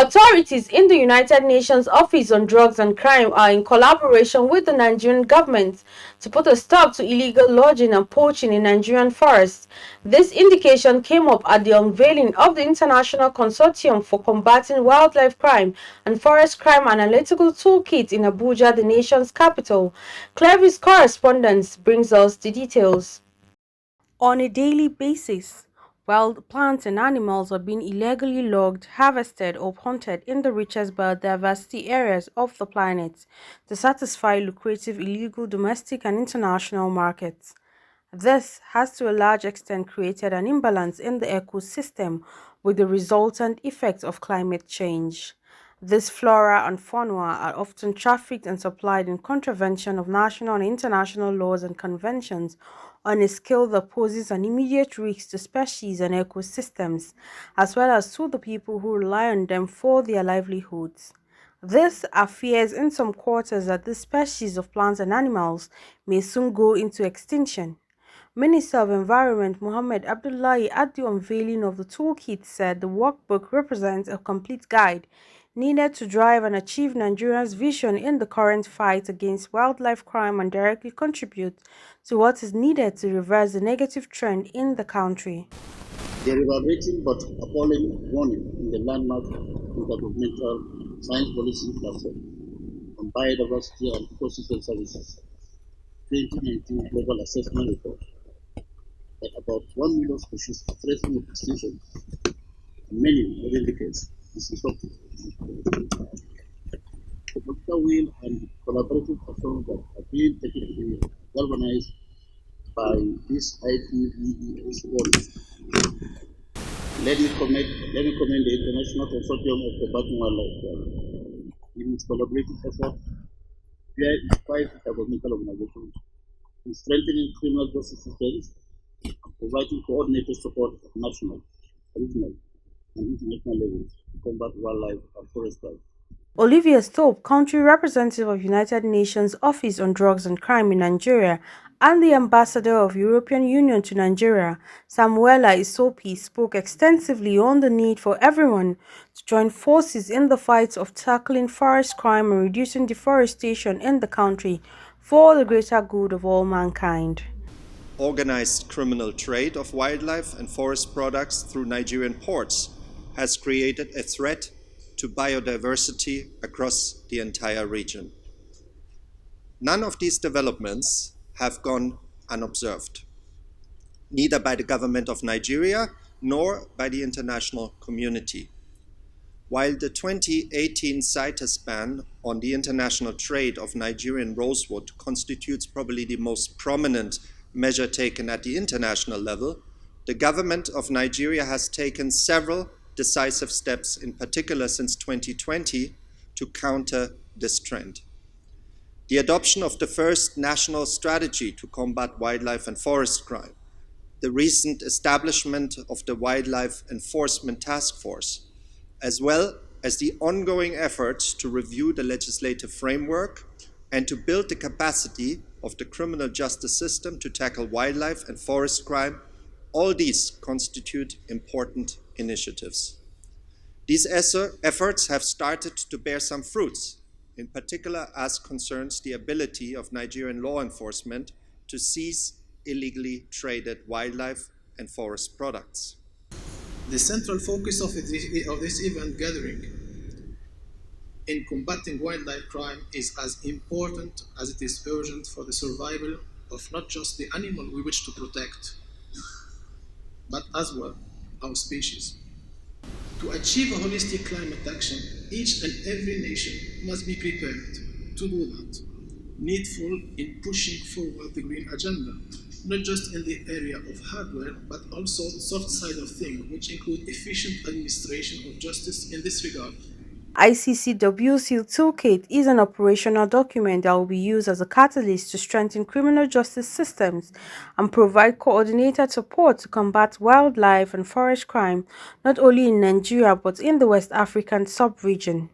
Authorities in the United Nations Office on Drugs and Crime are in collaboration with the Nigerian government to put a stop to illegal logging and poaching in Nigerian forests. This indication came up at the unveiling of the International Consortium for Combating Wildlife Crime and Forest Crime Analytical Toolkit in Abuja, the nation's capital. Clevis correspondence brings us the details. On a daily basis, wild plants and animals are being illegally logged, harvested, or hunted in the richest biodiversity areas of the planet to satisfy lucrative illegal domestic and international markets. This has to a large extent created an imbalance in the ecosystem with the resultant effects of climate change. These flora and fauna are often trafficked and supplied in contravention of national and international laws and conventions on a scale that poses an immediate risk to species and ecosystems, as well as to the people who rely on them for their livelihoods. This are fears in some quarters that these species of plants and animals may soon go into extinction. Minister of Environment Mohammed Abdullahi at the unveiling of the toolkit said the workbook represents a complete guide needed to drive and achieve Nigeria's vision in the current fight against wildlife crime and directly contribute to what is needed to reverse the negative trend in the country. The reverberating but appalling warning in the landmark intergovernmental science policy platform on biodiversity and ecosystem services 2019 global assessment report that about 1 million species are threatened with extinction in many within decades is instructive. The political will and collaborative actions that are being taken to be galvanized by this IPVES warning. Let me commend the International Consortium of Combating Wildlife Crime in its collaborative effort via its 5 intergovernmental organizations in strengthening criminal justice systems and providing coordinated support at national, regional, and international levels to combat wildlife and forest crime. Olivia Stope, country representative of United Nations Office on Drugs and Crime in Nigeria, and the ambassador of European Union to Nigeria, Samuela Isopi, spoke extensively on the need for everyone to join forces in the fight of tackling forest crime and reducing deforestation in the country for the greater good of all mankind. Organized criminal trade of wildlife and forest products through Nigerian ports has created a threat to biodiversity across the entire region. None of these developments have gone unobserved, neither by the government of Nigeria nor by the international community. While the 2018 CITES ban on the international trade of Nigerian rosewood constitutes probably the most prominent measure taken at the international level, the government of Nigeria has taken several decisive steps, in particular since 2020, to counter this trend. The adoption of the first national strategy to combat wildlife and forest crime, the recent establishment of the Wildlife Enforcement Task Force, as well as the ongoing efforts to review the legislative framework and to build the capacity of the criminal justice system to tackle wildlife and forest crime, all these constitute important initiatives. These efforts have started to bear some fruits, in particular as concerns the ability of Nigerian law enforcement to seize illegally traded wildlife and forest products. The central focus of this event gathering in combating wildlife crime is as important as it is urgent for the survival of not just the animal we wish to protect, but as well our species. To achieve a holistic climate action, each and every nation must be prepared to do that, needful in pushing forward the green agenda, not just in the area of hardware, but also the soft side of things, which include efficient administration of justice in this regard. ICCWC Toolkit is an operational document that will be used as a catalyst to strengthen criminal justice systems and provide coordinated support to combat wildlife and forest crime, not only in Nigeria but in the West African sub-region.